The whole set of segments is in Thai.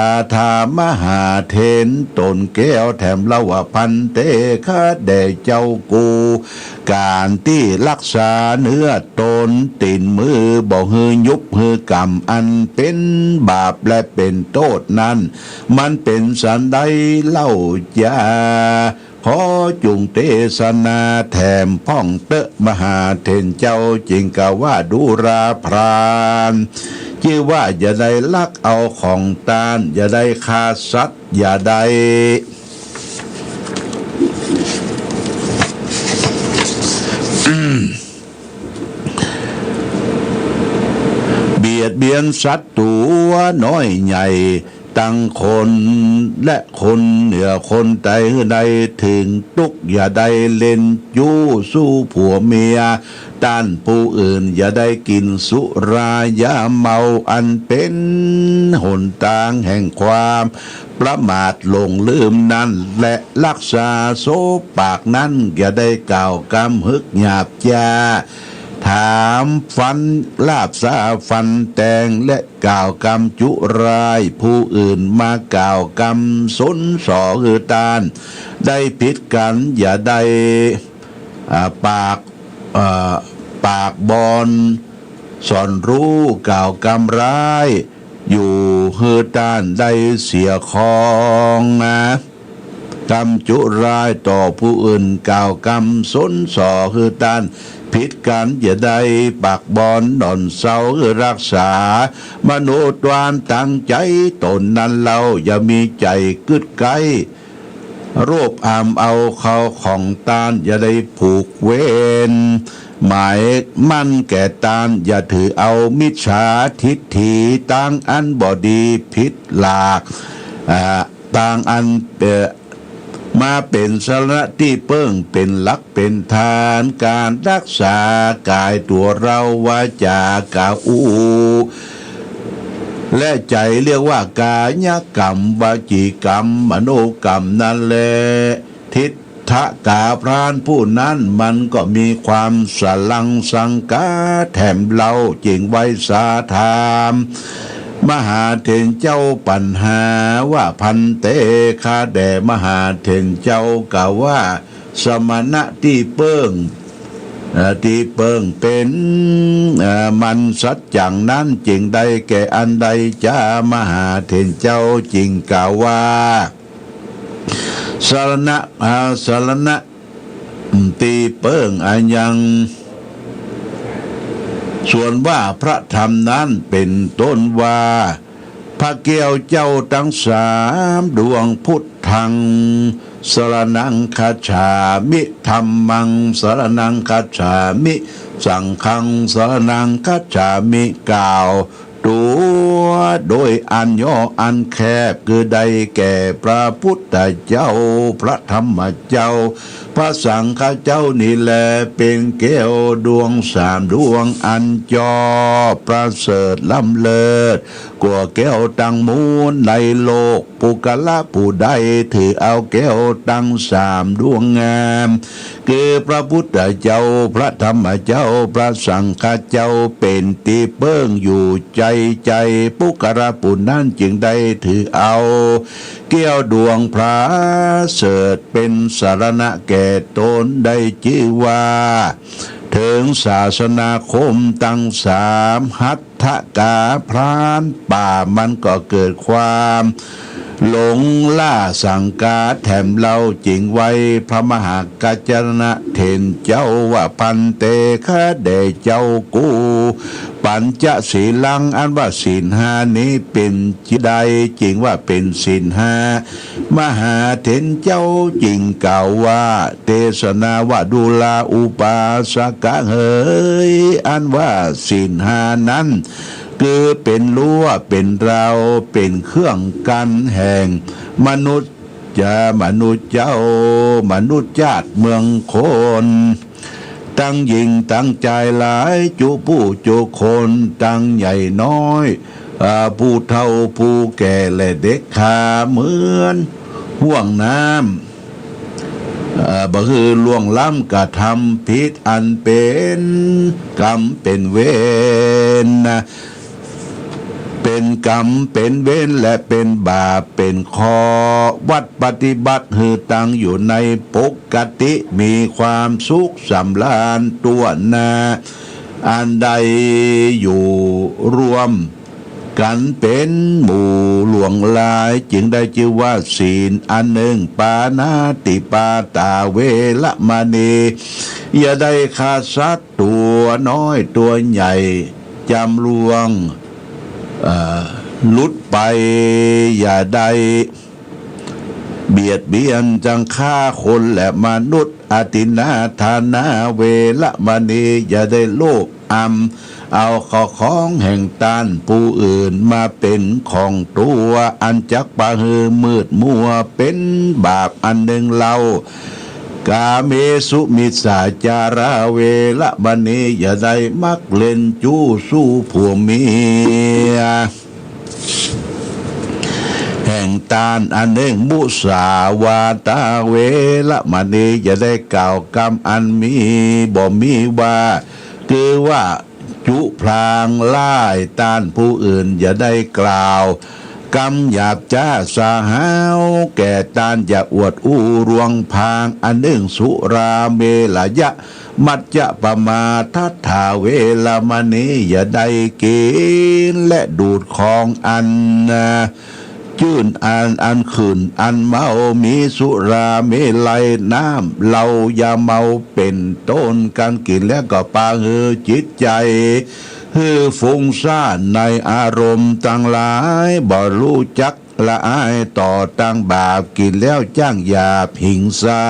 อาถามหาเทนตนแก้วแถมเล่าว่าพันเตคะแด่เจ้ากูการที่รักษาเนื้อตนตินมือบอกฮือยุบฮือกรรมอันเป็นบาปและเป็นโทษนั้นมันเป็นสันใดเล่ายาขอจุงเทศนาแถมพ่องเตะมหาเทนเจ้าจริงกะว่าดูราพรานชื่อว่าอย่าได้ลักเอาของตานอย่าได้ฆ่าสัตว์อย่าได้เบียดเบียนสัตว์ตัวน้อยใหญ่ตั้งคนและคนเหนือคนใดใดถึงตุกอย่าได้เล่นยู้สู้ผัวเมียต้านผู้อื่นอย่าได้กินสุรายาเมาอันเป็นหนทางแห่งความประมาทหลงลืมนั้นและรักษาโซปากนั้นอย่าได้กล่าวกำฮึกหยาบจาถามฟันลาบซาฟันแตงและกล่าวกำจุรายผู้อื่นมากล่าวกำสนสอคือตานได้ผิดกันอย่าได้ปากบอนสอนรู้กล่าวกำร้ายอยู่ฮือตานได้เสียคองนะกำจุรายต่อผู้อื่นกล่าวกำสนสอคือตานผิดกันอย่าได้ปากบอนดอนเศร้ารักษามโนตวานตั้งใจตนนั้นเราอย่ามีใจกึดไกรูปอามเอาเขาของตานอย่าได้ผูกเวรหมายมั่นแก่ตานอย่าถือเอามิจฉาทิฏฐิตั้งอันบอดีผิดหลากต่างอันมาเป็นสาระที่เปิ้งเป็นหลักเป็นฐานการรักษากายตัวเราวาจากาอูและใจเรียกว่ากายกรรมวจีกรรมมโนกรรมนั่นแหละทิฏฐกาพรานผู้นั้นมันก็มีความสลังสังกาแถมเราจริงไว้สาธามมหาเถรเจ้าปัญหาว่าพันเตคาแด่มหาเถรเจ้ากล่าวว่าสมณะที่เปิ้งเป็นมันสัจจังนั้นจริงใดแก่อันใดจ้ามหาเถรเจ้าจริงกล่าวว่าสารณะตีเปิ้งอันยังส่วนว่าพระธรรมนั้นเป็นต้นว่าพระแก้วเจ้าทั้งสามดวงพุทธังสรณังคัจฉามิธัมมังสรณังคัจฉามิสังฆังสรณังคัจฉามิกล่าวตัวโดยอันย่ออันแคบคือใดแก่พระพุทธเจ้าพระธรรมเจ้าพระสังฆเจ้านี่แลเป็นแก้วดวงสามดวงอันจอประเสริฐล้ำเลิศกว่าแก้วตั้งมูลในโลกปุกละผู้ใดถือเอาแก้วตั้งสามดวงงามคือพระพุทธเจ้าพระธรรมเจ้าพระสังฆเจ้าเป็นที่เปิ้งอยู่ใจปุกระผู้นั้นจึงได้ถือเอาแก้วดวงพระเสริฐเป็นสารณะแก่ตนได้ชื่อว่าถึงศาสนาคมตั้งสามหัตถกาพรานป่ามันก็เกิดความหลงล่าสังกาแถมเราจริงไว้พระมหากัจจนะเถรเจ้าว่าพันเตคะเดเจ้ากูปัญจศีลังอันว่าศีลห้านี้เป็นจิใดจริงว่าเป็นศีลห้ามหาเถรเจ้าจริงกล่าวว่าเทศนาว่าดูลาอุปาสกะเฮยอันว่าศีลห้านั้นคือเป็นรั้วเป็นเราเป็นเครื่องกันแห่งมนุษย์มนุษย์เจ้ามนุษย์ญาติเมืองคนตั้งยิ่งตั้งใจหลายจุผู้จุคนตั้งใหญ่น้อยผู้เฒ่าผู้แก่และเด็กขาเหมือนห่วงน้ำบ่คือล่วงล้ำกระทำผิดอันเป็นกรรมเป็นเวรนะ เป็น เป็นกรรมเป็นเวรและเป็นบาปเป็นข้อวัดปฏิบัติหือตั้งอยู่ในปกติมีความสุขสำราญตัวนาอันใดอยู่รวมกันเป็นหมู่หลวงลายจึงได้ชื่อว่าศีลอันหนึ่งปานาติปาตาเวละมณีอย่าได้ฆ่าสัตว์ตัวน้อยตัวใหญ่จำลวงลุดไปอย่าได้เบียดเบียนจังฆ่าคนและมนุษย์อตินาธานาเวละมณีอย่าได้โลภเอาของแห่งตานผู้อื่นมาเป็นของตัวอันจักปะหือมืดมัวเป็นบาปอันหนึ่งเรากาเมสุมิสาจาราเวละมณีอย่าได้มักเล่นจู้สู้ผัวเมียแห่งตานอันหนึ่งมุสาวาตาเวละมณีอย่าได้กล่าวกรรมอันมีบ่มีว่าคือว่าจุพลางล่ายต้านผู้อื่นอย่าได้กล่าวกรรมหยาบจ้าสาหาวแก่ต้านอย่าอวดอู้รวงพางอันหนึ่งสุราเมลยะมัจจะปมาทัฏฐาเวลามณีอย่าได้กินและดูดของอันจื่นอันขืนอันเมามีสุราเมลัยน้ำเราอย่าเมาเป็นต้นการกินแล้วก็ปาหือจิตใจฮือฟุ้งซ่านในอารมณ์ต่างหลายบ่รู้จักละอายต่อตั้งบาปกินแล้วจ้างยาผิงซา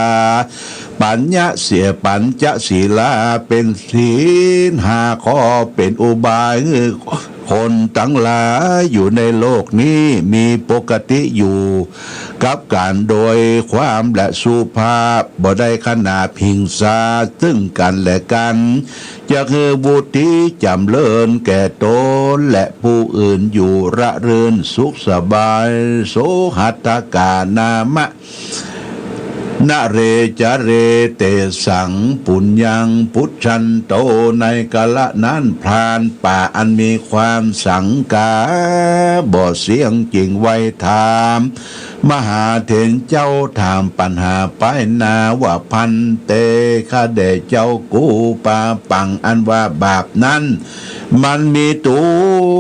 ปัญญะเสียปัญจศีลาเป็นศีลห้าข้อเป็นอุบายคนทั้งหลายอยู่ในโลกนี้มีปกติอยู่กับการโดยความและสุภาพบ่ได้ขนาดพิงซาซึ่งกันและกันจะคือบุตรจำเริญแก่ตนและผู้อื่นอยู่ระเรินสุขสบายโสหัตถกานามะนะเรจเรเตสังปุญญังพุทธันโตในกาลนั้นพรานป่าอันมีความสังกาบ่เสียงจริงไว้ถามมหาเถรเจ้าถามปัญหาไปนาว่าพันเตข้าเดเจ้ากูปาปังอันว่าบาปนั้นมันมีตั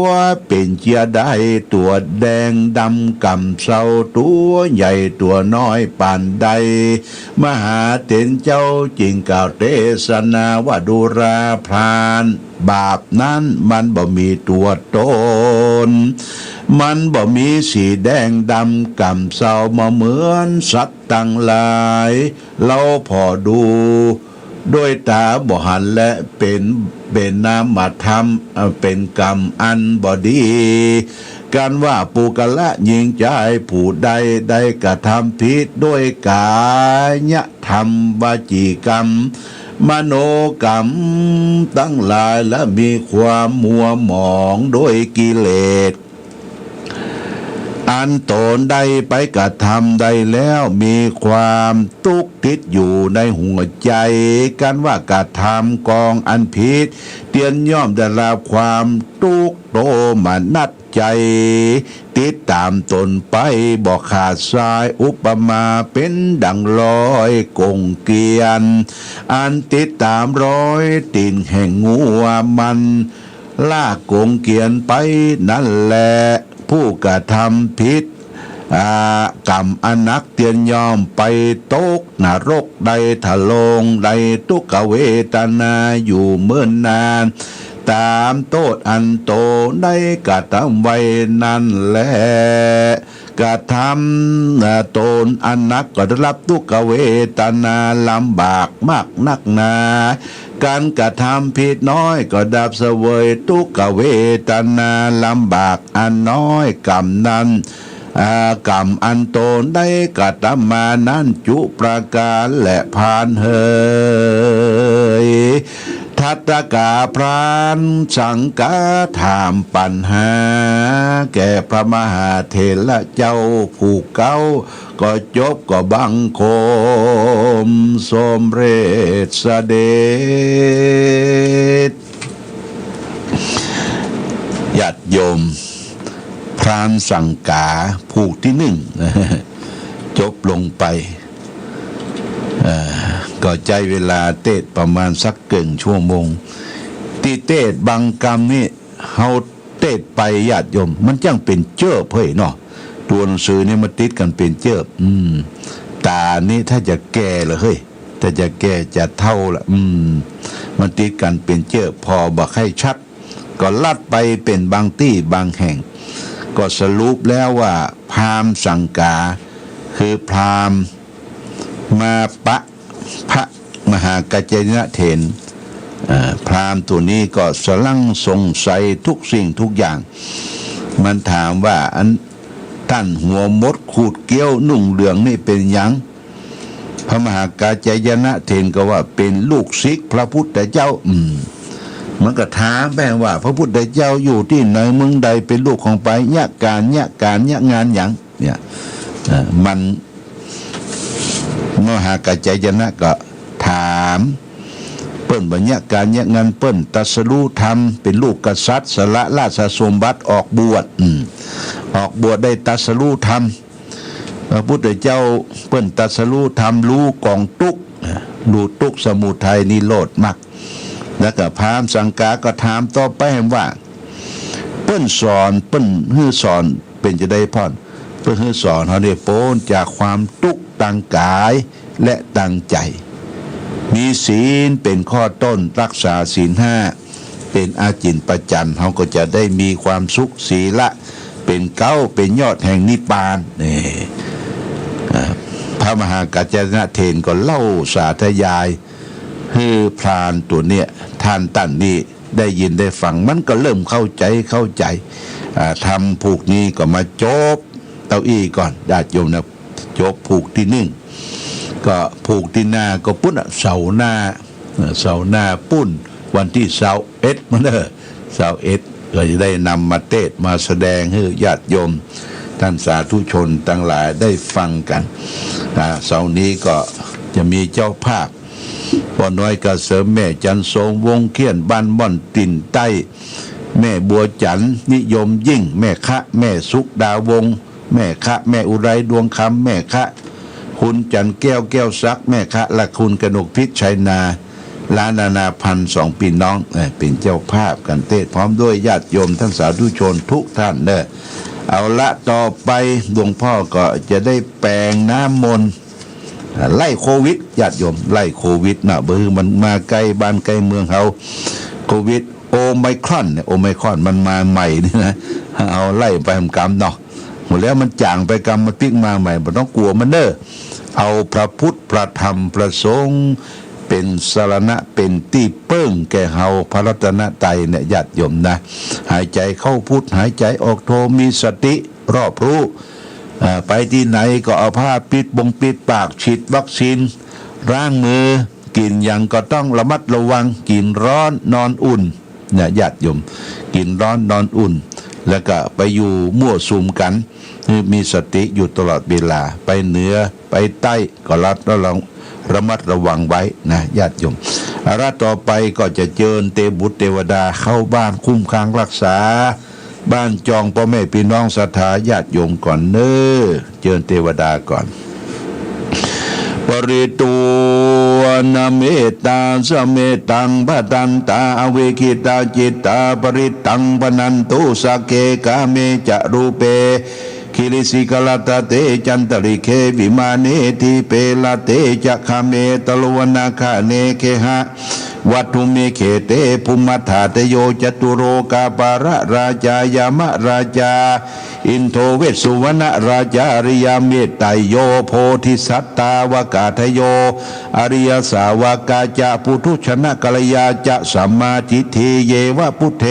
วเป็นเจียได้ตัวแดงดำกำเศร้าตัวใหญ่ตัวน้อยปานใดมหาเถรเจ้าจริงกล่าวเทศนาว่าดูราพรานบาปนั้นมันบ่มีตัวตนมันบ่มีสีแดงดำกำเศร้ามาเหมือนสัตว์ต่างหลายเราพอดูด้วยตาบ่หันและเป็นนามธรรมเป็นกรรมอันบ่ดีการว่าปุกละยิงใจผู้ใดได้กระทำผิดด้วยกายธรรมวจีกรรมมโนกรรมตั้งหลายและมีความมัวหมองด้วยกิเลสอันตนได้ไปกระทำได้แล้วมีความทุกข์ติดอยู่ในหัวใจกันว่ากระทำกองอันผิดเตียนย่อมได้รับความทุกข์โตมานัดใจติดตามตนไปบอกขาดสายอุปมาเป็นดังลอยกงเกียนอันติดตามร้อยตีนแห่งงัวมันลากกงเกียนไปนั่นแหละผู้กระทำผิดกรรมอนักเตียนยอมไปตกนรกใดทะลงใดทุกขเวทนาอยู่เมื่อนานตามโทษอันโตได้กระทำไว้นั่นแหละกระทำตนอันนักก็ได้รับทุกขเวทนาลำบากมากนักหนาการกระทำผิดน้อยก็ดับเสวยทุกขเวทนาลำบากอันน้อยกรรมนั้นกรรมอันโตนได้กระทำมานั้นจุประการและพานเฮยทัตตกาพรานสังกาถามปัญหาแก่พระมหาเถระเจ้าผู้เก่าก็จบก็บังคมสมเร็จเสด็จญาติโยม รานสังกาผูกที่หนึ่งจบลงไปก็ใจเวลาเทศประมาณสักเกินชั่วโมงตีเทศบางกรรมนี่เฮาเทศไปญาติโยมมันจังเป็นเจ้อเพ่เนาะตัวหนังสือนี่มันติดกันเป็นเจ้อตานี่ถ้าจะแก่เลยเฮ้ยถ้าจะแก่จะเท่าละมันติดกันเป็นเจ้อพอบอกให้ชัดก็ลัดไปเป็นบางที่บางแห่งก็สรุปแล้วว่าพราหมณ์สังกาคือพราหมณ์มาปะพระมหากัจจยนะเถรพราหมณ์ตัวนี้ก็สลังสงสัยทุกสิ่งทุกอย่างมันถามว่าอันท่านหัวมดขูดเกี้ยวนุ่งเหลืองนี่เป็นยังพระมหากัจจยนะเถรก็ว่าเป็นลูกศิษย์พระพุทธเจ้ามันก็ถามแปลว่าพระพุทธเจ้าอยู่ที่ไหนเมืองใดเป็นลูกของไปยะการยะงานอย่างเนี่ยมันมหากัจจยนะก็ถามเปิ้นบัญญัติการยะงานเปิ้นตรัสรู้ธรรมเป็นลูกกษัตริย์สละราชสมบัติออกบวชได้ตรัสรู้ธรรมพระพุทธเจ้าเปิ้นตรัสรู้ธรรมรู้กองทุกข์รู้ทุกข์สมุทัยนิโรธมรรคแล้วก็พราหมณ์สังกาก็ถามต่อไปว่าเปิ้นสอนเปิ้นฮื้อสอนเป็นจะได้พรเปิ้นฮื้อสอนเฮาได้พ้นจากความทุกข์ทางกายและทางใจมีศีลเป็นข้อต้นรักษาศีล5เป็นอาจินประจันเฮาก็จะได้มีความสุขศีละเป็นเก้าเป็นยอดแห่งนิพพานนี่พระมหากัจจยนะเถรก็เล่าสาธยายให้พรานตัวเนี้ยท่านตั้นนี่ได้ยินได้ฟังมันก็เริ่มเข้าใจทำผูกนี้ก็มาจบเต้าอี้ก่อนญาติโยมนะจบผูกที่หนึ่งก็ผูกที่หน้าก็ปุ้นเสาหน้าปุ้นวันที่21มัน21ก็จะได้นำมาเทศมาแสดงให้ญาติโยมท่านสาธุชนทั้งหลายได้ฟังกันเสาร์นี้ก็จะมีเจ้าภาพพ่อน้อยกระเสริมแม่จันทรงวงเขียนบ้านม่อนติ่นใต้แม่บัวจันนิยมยิ่งแม่คะแม่สุกดาวงแม่คะแม่อุไรดวงคำแม่คะคุณจันแก้วซักแม่คะและคุณกนกพิษชัยนาล้านนาพันสองพี่น้องเป็นเจ้าภาพกันเทศพร้อมด้วยญาติโยมท่านสาธุชนทุกท่านเด้อเอาละต่อไปหลวงพ่อก็จะได้แปลงน้ำมนต์ไล่โควิดญาติโยมไล่โควิดนะเบอร์มันมาใกล้บ้านใกล้เมืองเขาโควิดโอไมครอนเนี่ยโอไมครอนมันมาใหม่นี่นะเอาไล่ไปทำกรรมเนาะหมดแล้วมันจางไปกรรมมันพลิกมาใหม่ไม่ต้องกลัวมันเด้อเอาพระพุทธพระธรรมพระสงฆ์เป็นสรณะเป็นที่เปิ้งแก่เฮาพระรัตนตรัยเนี่ยญาติโยมนะหายใจเข้าพุทธหายใจออกโทมีสติรอบรู้ไปที่ไหนก็เอาผ้าปิดปากฉีดวัคซีนล้างมือกินอย่างก็ต้องระมัดระวังกินร้อนนอนอุ่นเนี่ยญาติโยมกินร้อนนอนอุ่นแล้วก็ไปอยู่มั่วสุมกันมีสติอยู่ตลอดเวลาไปเหนือไปใต้ก็ระมัดระวังไว้นะญาติโยมอาราต่อไปก็จะเชิญเทพบุตรเทวดาเข้าบ้านคุ้มครองรักษาบ้านจองพ่อแม่พี่น้องศรัทธาญาติโยมก่อนเน้อเชิญเทวดาก่อนปริตูนาเมตตาสเมตังปตันตาอเวคิตาจิตตาปริตังปนันตุสักเกกาเมจะรูเปคิริสิกลตเตจันตริเควิมาเนทิเปลเตจะคาเมตลวนาคาเนเคหะวัตถุเมเขเตภูมิธาเตโยจตุโรกาปาระราชายามะราชาอินโทเวสสุวรรณราชาริยเมตไตโยโพธิสัตตาวกาทโยอริยสาวกาจะปุถุชนะกัลยาจะสัมมาทิฏฐิเยวะพุทเท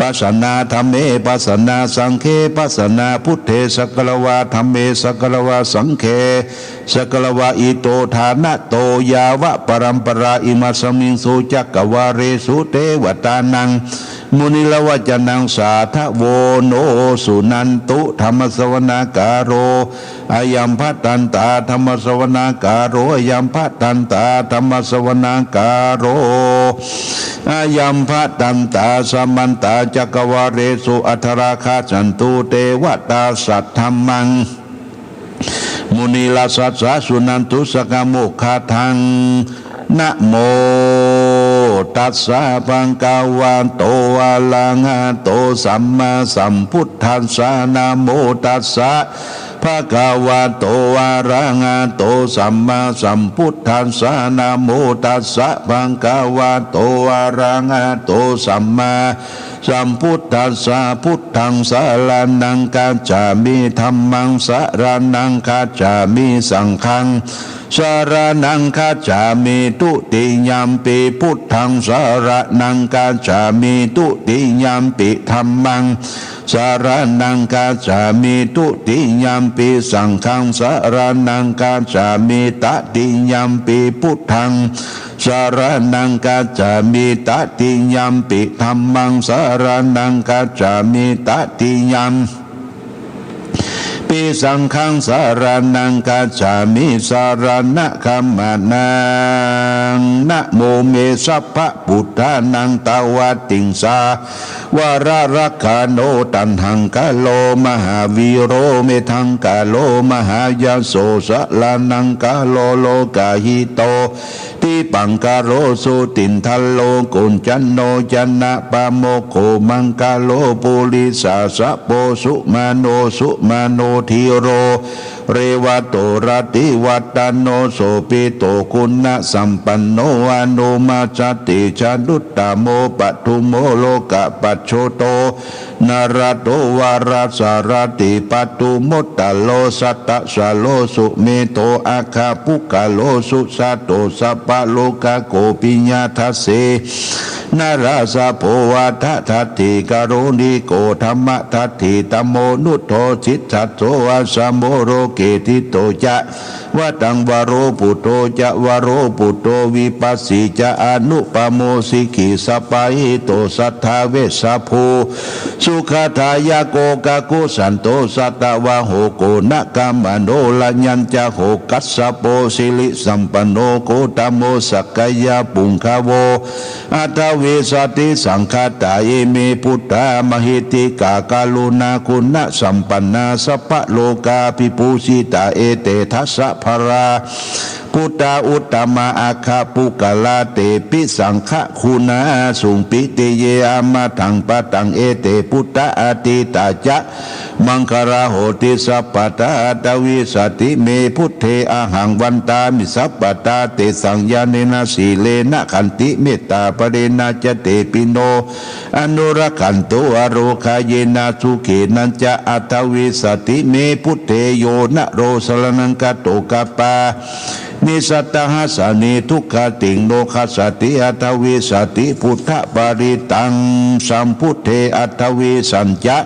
ปัสสนาธรรมเมปัสสนาสังเคปัสสนาพุทเทสกลวาธรรมเมสกลวาสังเคสกลวาอิโตฐานะโตยาวะปรัมปราอิมัสมิงสุจักกวาเรสุเทวตานัง มุนิลวัจนังสาทโวโนสุนันตุธรรมสวนากาโรอายัมพัตันตาธรรมสวนากาโรอายัมพัตันตาธรรมสวนากาโรอายัมพัตันตาสมันตาจักวาเรสุอัทราคาจันตุเตวตาสัทธัมมังมุนีลาสัสสะสุนันตุสกโมคาทังนะโมตัสสะภะคะวะโตอะระหะโตสัมมาสัมพุทธัสสะนะโมตัสสะภะคะวะโตอะระหะโตสัมมาสัมพุทธัสสะนะโมตัสสะภะคะวะโตอะระหะโตสัมมาสัมพุทธัสสะพุทธังสารนังกัจฉามิธัมมังสารนังกัจฉามิสังฆังสารนังกัจฉามิตุติยัมปิพุทธังสารนังกัจฉามิตุติยัมปิธัมมังสารนังกัจฉามิตุติยัมปิสังฆังสารนังกัจฉามิตติยัมปิพุทธังสารนังกัจฉามิตติยัมปิธัมมังสารนังกัจฉามิตติยัมปิสังฆังสารนังกัจฉามิสารณะคัมมานังนะโมเมสัพพะพุทธานังตาวะติงสาวาระรักขาโนตันหังกะโลมหาวีโรเมทังกะโลมหายาโสสะลานังกะโลโลกาหิโตติปังกะโรสุตินทัลโลกุญจันโนจันนะปะโมโคมังกะโลปุริสาสะโปสุมาโนสุมาโนทิโรเรวะโตรติวัตโนโสปิโตคุณะสัมปันโนอนุมาจติชาดุตตโมปทุโมโลกะปัจโชโตนารโตวาราสารติปตุมุตตโลสัตตะสะโลสุเมโตอาคาปุกะโลสุสัตโตสัพพะโลกะโกปิญญาทัสเสนาราสะโพวาทะทัตถิกโรณิโกธรรมะทัตถิตโมนุโธชิตสัตโตวะสมโมโรเกติโตจะวะตังวโรปุโตจะวโรปุโตวิปัสสิจะอนุปโมสิกิสปะหิโตสัทธาเวสสะโพสุขทายโกกะกุสันโตสัตตวะโหโกนะกัมมโนลัญญัญจะโหกัสสะโปสิลิสัมปันโนโกตโมสักกายาปุงคาโวอัตเวสติสังฆาตาเยเมพุทธามหิติกากาลุณาคุณสัมปันนาสัพพะโลกาภิปูชิตาเอเตทัสสะภราพุทธาอุตตมะอาคาปุกลาเตปิสังฆคุณาสุงปิติเยอามาทังปะตังเอเตพุทธาอติตาจะมังคาราโหติสัพพตาตวิสติเมพุทเทอาหังวันตามิสัพพตาเตสังญาเนนะสีเลนะขันติเมตตาปเรนะจเตปิโนอนุรักขันโตอโรคาเยนะสุเขนัญจะอัตวิสติเมพุทเทโยนะโรสรนังกโตกปานิสัตตหัสสนิทุกขติงโนคัสสติอัตวิสติพุทธปาริตังสัมพุทเทอัตวิสัญจะ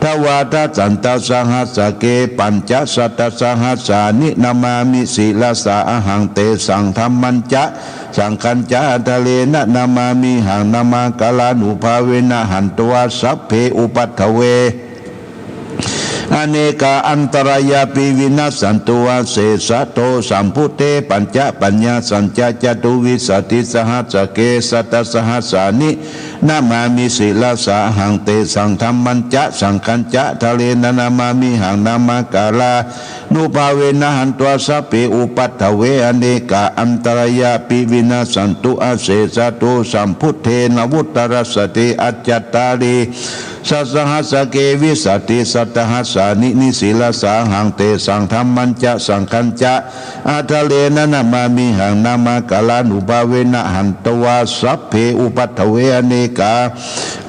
ทวาทสันตสหัสสเกปัญจสัตตสหัสสานินามามิศิลสาอหังเตสังธรรมัญจะสังคัญจะทะเลนะนามามิหังนามากาลานุภาเวนะหันตวาสัพเพอุปัฏฐเวอเนกาอันตรายาปิวินัสสันตุวาเสสะโตสัมพุเตปัญจปัญญาสัญจจตุวิสติสหัสสเกสัตตสหัสสานินามามิศิลสาหังเตสังธรรมัญจะสังคัญจะทะเลนะนามามิหังนามากาลานุภาเวนะหันตวาสัพเพอุปัฏฐเวอเนกาอันตรายาปิวินัสสันตุอาเสสะโตสัมพุเทนวุตตรสติอัจจตารีสัสหัสสเกวิสติสัตหัสสานินิศิลสาหังเตสังธรรมัญจะสังคัญจะอาทะเลนะนามามิหังนามากาลานุภาเวนะหันตวาสัพเพอุปัฏฐเวอเนกา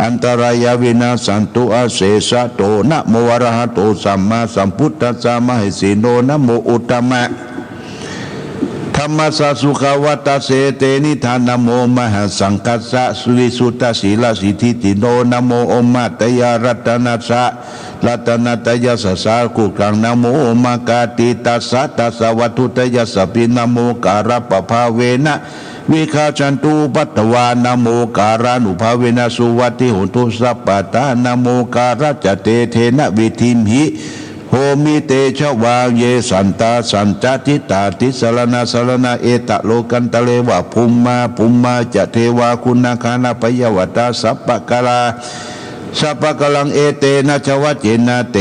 อันตรายวินาสันตุอาเสสะโตนะโมอะระหะโตสัมมาสัมพุทธัสสะมหิสีโนนะโมอุตตมะธรรมสสุขวัตเสเตนิธานโมมหาสังกัสสะสุริสุตศีลสิทธิติโนนะโมอมมาตยารัตนัสสะรัตนัตยสสากุกังนะโมมากาติตัสสะตัสสะวัตุตยสปินะโมการะปะภาเวนะ วิคาจันตุปัตตวานะโมการานุภาเวนะสุวัติหุตุสัพพตานะโมการะจเตเทนะวิธิมหิโหมิเตชะวาเยสันตาสันจติตาติสรณะสรณะเอตะโลกันตะเลวะภุมมาจะเทวาคุณคานาปยวตาสัพพะกลาสัพพะกลังเอเตนะชวะเจนะเต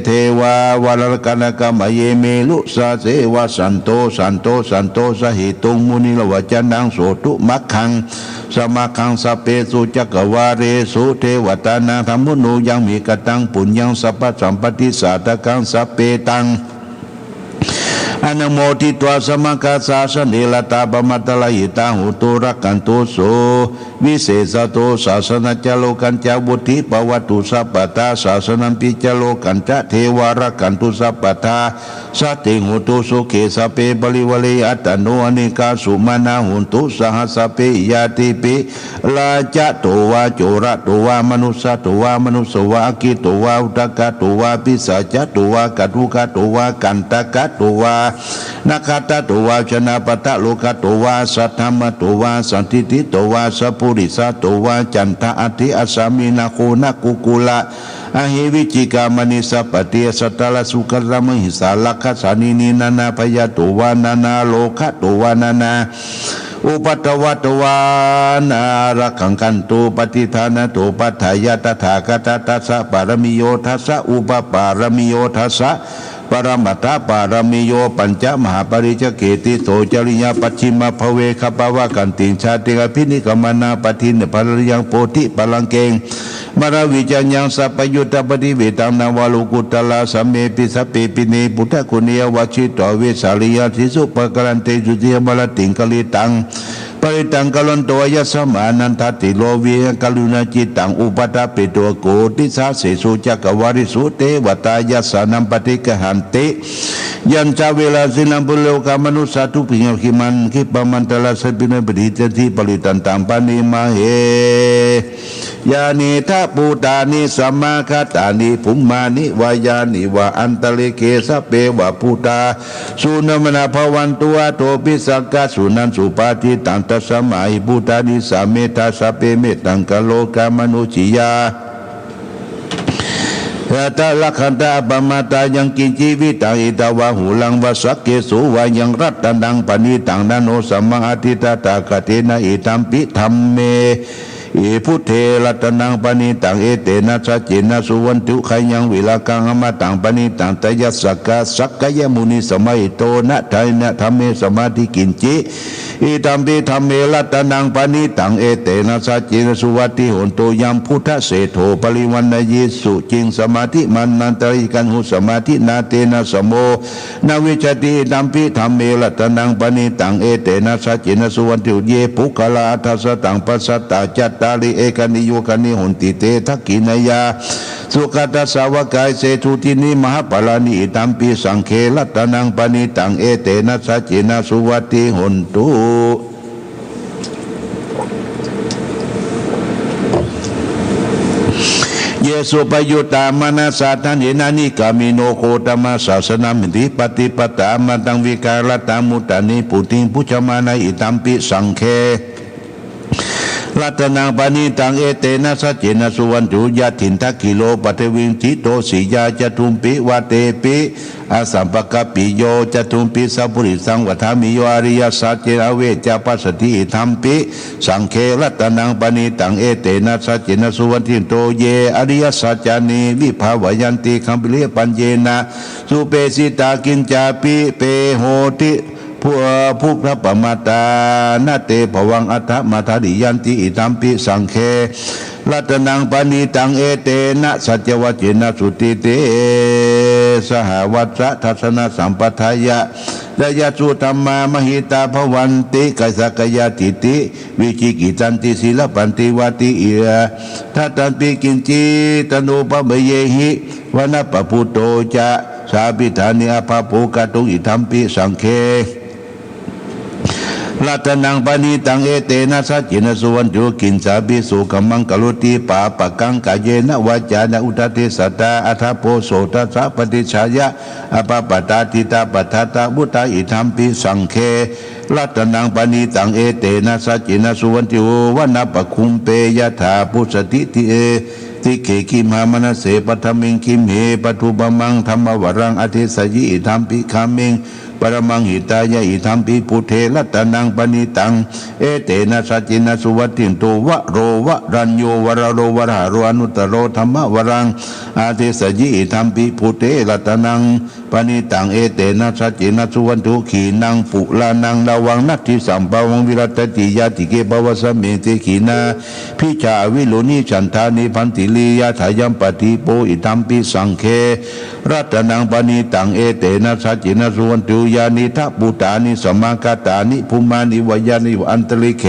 เทวาวรกนกามเยเมลุสาเสวะสันโตสหิตุงมุนิลวจนังโสตุมัคคังสมัคคังสเปสุจักวาเรสุเทวตานาธรรมุนูยังมีกตังปุญญังสัพพสัมปติสาตกังสเปตังอนุโมทิตวสมกัสสะสเนลตาปมัตตลยิตังหุตุรักขันตุโสวิเศษโตศาสนาจโลกันจาบุติปวัตตุสัพพตาศาสนัมปิจโลกันจเทวารักขันตุสัพพตาสัตติหุตุสุเขสเปบริวเลอัตโนอนิกาสุมานาหุตุสหัสเปยาติปิลาจะโตวาโจระโตวามนุสโตวามนุสวากิโตวาอุตกะโตวาปิสัจโตวากัตุกะโตวากันตะกะโตวานาคาตโตวาชนะปตะโลกโตวาสัทธรรมโตวาสันติติโตวาสัพพุริสโตวาจันทะอธิอสามินาโคนะกุกุละอหิวิจิกามณิสัพปติสัตตลสุขรมหิสาลักขสานินีนานาพยาโตวานานาโลคะโตวานานาอุปัตวัตวานารักขังกันตุปฏิทานตุปัฏฐายตถาคตทัสสะปารมิโยทัสสะอุปปารมิโยทัสสะปรมัตถปารมิโยปัญจมหาปริจเกติโสจริยปัจฉิมภเวคปวะกันติชาติกพินิกมนาปทินภรยังโพธิปลังเกงมรวิจัญญังสัพยุตตปฏิเวตังนาวาลุกุตลาสัมเมปิสัพเปปิเนปุถะคุเนียวชิตเวสาลียทิสุปกรันเตจุติยมลติงกลิตังปริตังกลันโตยัสมานันทติโลเวกลุณจิตังอุปตะปิโตโกติสาเสสุจักวาริสุเตวตายัสนัมปฏิกหันติยัญจาเวลาสินัมปุโลกามนุสาทุปิญคิมันคิปมันตลาสปินปฏิจติปริตันตังปานิมาเหยานิทัปูตานิสัมมาคตานิภุมมานิวายานิวะอันตเลเกสเปวะปูตาสุนมนาภวันตัวโตปิสักกะสุนันสุปาทิตังตัสมาหิปูตานิสาเมตาสเปเมตังกโลกามนุจิยายะตะลักขันตาปมาตายังกินชีวิตังอิตาวะหูลังวะสักเกสุวายังรัตตังปณิตังนาโนสัมมาอทิตตากเตนะอิตัมปิธัมเมอิพุทเทรัตนังปณิตังเอเตนะสัจเจนะสุวันตุขยังวิลากังอมตังปณิตังตยัสสกะสักกยมุนิสมัยโตนะไทนะธรรมเมสมาธิกินจิอิตัมปิธัมเมรัตนังปณิตังเอเตนะสัจเจนะสุวัติโหนโตยัมพุทธเสโธปริวันนยิสุจิงสมาธิมันนันตริกันหุสมาธินาเตนะสโมนาวิจติตัมปิธัมเมรัตนังปณิตังเอเตนะสัจเจนะสุวันตุเยปุคลาทัสสตังปัสสตตาจัตตาลิเอกนิโยกนิหุนติเตทักขินายาสุขตัสสาวกายเสทุตินิมหาปลานิตัมปิสังเครัตนังปณิตังเอเตนะสัจเจนะสุวัติหุนตุเยสุปยุตตามนาสาทันเยนานิกามิโนโคตมาศาสนามิติปฏิปตามาตังวิการตามุตานิปุติงพุชมานาอิตัมปิสังเครัตนังปณิตังเอเตนะสัจเจนะสุวรรณจุยะถินทักขิโลปเทวิงจิโตสิยาจตุมปิวะเตปิอาสัมปกปิโยจตุมปิสัพพุริสังวัฏามิโยอริยสัจเจนะเวจปัสสติธัมปิสังเครัตนังปณิตังเอเตนะสัจเจนะสุวรรณทิโตเยอริยสัจจานิวิภาวยันติคัมปิเลปัญเยนะสุเปสิตากินจาปิเปโหติผู้พระปมาตานาเตภวังอัฏฐมัทธิยันติอิตัมปิสังเครัตนังปณิตังเอเตนะสัจวัจเจนะสุติเตสหวัชทัสสนะสัมปทายะดายสุธรรมามหิตาภวันติกัสสกยาติติวิจิกิจันติศิลปันติวัติเอียทัตันปิกินจิตโนปะเมเยหิวนะปะพุโตจะสาปิธานิอาภาโภกตุอิธัมปิสังเค รัตนังปณิตังเอเตนะสัจจินสุวรรณจุกินสาบิสุขมังกลุติปาปะกังกะเยนะวาจานะอุทติสัตตาอัฏฐโพโสตัสสะปฏิชายะอภปตาติตาปัฏฐาตาบุตาอิธัมปิสังเครัตนังปณิตังเอเตนะสัจจินสุวรรณจุวนะปะคุมเปยถาปุสติติเอติเกคิมามนะเสปัทมิงคิมเหปทุบมังธรรมวรังอธิสยิอิธัมปิคามิงปรมังหิตายะอิธัมปิพุเทรัตนังปณิตังเอเตนะสัจจินสุวัตตินโตวะโรวะรัญโยวรโรวรหาโรอนุตโรธรรมวรังอาทิสยิอิธัมปิพุเทรัตนังปณิตังเอเตนะสัจจินสุวันตุขีนังปุลานังระวังนัตถิสัมภวังวิรัตติยาติเกภวสเมติขีนาพิจาวิโลนิฉันทานิพันติลียาถายัมปฏิโปอิธัมปิสังเครัตนังปณิตังเอเตนะสัจจินสุวันตุยานิทัพปุตานิสมากตานิภูมานิวายานิอันตริเค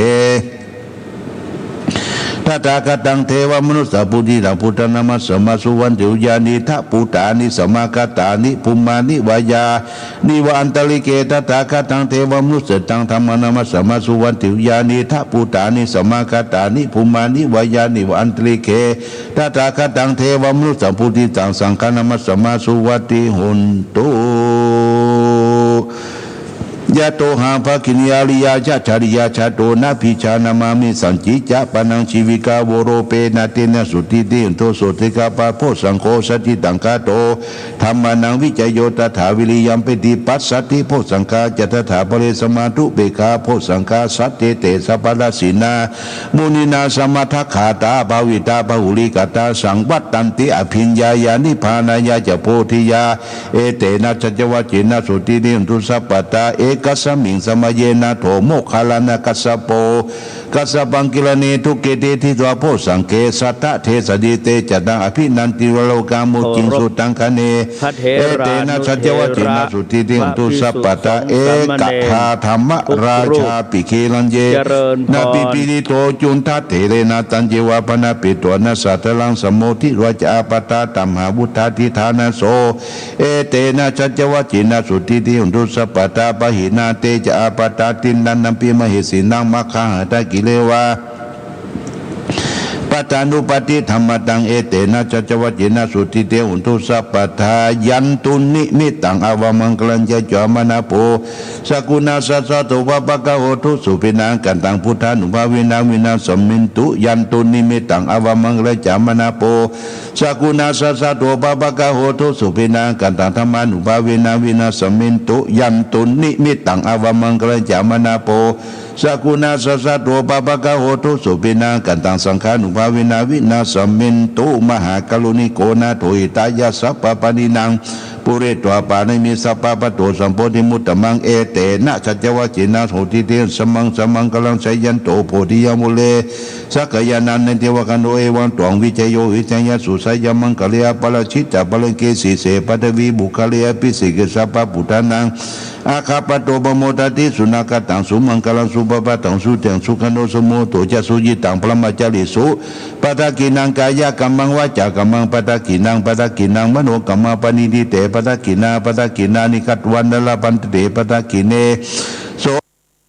ตถาคตังเทวมนุสสปุถิตังพุทธนามัสสมาสุวรรณจุยานิทัพปุตานิสมากตานิภูมานิวายานิวอันตริเคตถาคตังเทวมนุสสตังธรรมนามัสสมาสุวรรณจุยานิทัพปุตานิสมากตานิภูมานิวายานิวอันตริเคตถาคตังเทวมนุสสปุถิตังสังฆนามัสสมาสุวัตติหุนตุยะโตหาภคินิยาลิยาชาชาริยาชาโตนาภิชานามามิสัญจิจะปนังชีวิกาวโรเปนะเตนะสุติเตโตโสติกาปะโพสังโฆสติตังคาโตธรรมานังวิจโยตถาวิริยัมปิติปัสสติโพสังฆาจตถาปริสมาธุเบกาโพสังฆาสัตเตเตสัพพะสินามุนินาสมัทธขาตาภาวิตาภาหุลิกตาสังวัตตันติอภิญญายานิพานายาจะโพธิยาเอเตนะจัจวัจจินะสุติเตตุสัพพตาเอกัสสมิงสมัยเยนะโถโมคาลานะกัสสโปกัสสปังกิลเนทุเกเตทิตัวโพสังเกสัทธะเทสดิเตจตังอภินันติวโลกามุจิงสุตังคเนเอเตนะสัจวัจจินะสุติเตตุสัพพตาเอกคาธรรมราชาปิเคลันเยนาปิปิริโตจุนทัตเถเรนะตันเจวะปนะปิตัวนะสัตลังสมโมทิวจาปตาตัมหาวุธาทิธานะโสเอเตนะสัจวัจจินะสุติเตตุสัพพตาปหินาเตจะอาปตาตินันนัมปิมหิสินังมัคคาหตกิเลวะปัตตานุปติธรรมตังเอเตนะจัจวัจจินะสุติเตหุนตุสัพพทายันตุนิมิตังอวมังคลัญจะจามนาโพสกุณาสัสสะตุวะปะกะโหตุสุปินังกันตังพุทธานุภาวินาวินาสมินตุยันตุนิมิตังอวมังคลัญจามนาโพสกุณาสัสสะตุวะปะกะโหตุสุปินังกันตังธรรมานุภาวินาวินาสมินตุยันตุนิมิตังอวมังคลัญจามนาโพสกุณาสัสสะตุวะปะกะโหตุสุปินังกันตังสังฆานุภาวินาวินาสมินตุมหากรุณิโกนาโถอิตายาสัพพปนินังปุเรตวาปานิมิสัพพปะโตสัมโพธิมุตตมังเอเตนะสัจวัจจินะโหติเตสมังสมังกลังไสยันโตโพธิยมุเลสักยานันเนเทวกันโดเอวังตวงวิจโยวิจัยสุสัยมังกะเลียปะละชิตตะปะเลเกสีเสปะทวีบุคเลียปิสิกสัพพปุตานังอาคาปโตบโมตติสุนักตังสุมังกลังสุปปะตังสุเตงสุขันโนสมุโตจะสุจิตังพระมัจจริสุปะทะกินังกายกัมมังวาจากัมมังปะทะกินังมโนกัมมังปณิดิเตปะทะกินานิกัตวันนลปันเตปะทะกิเน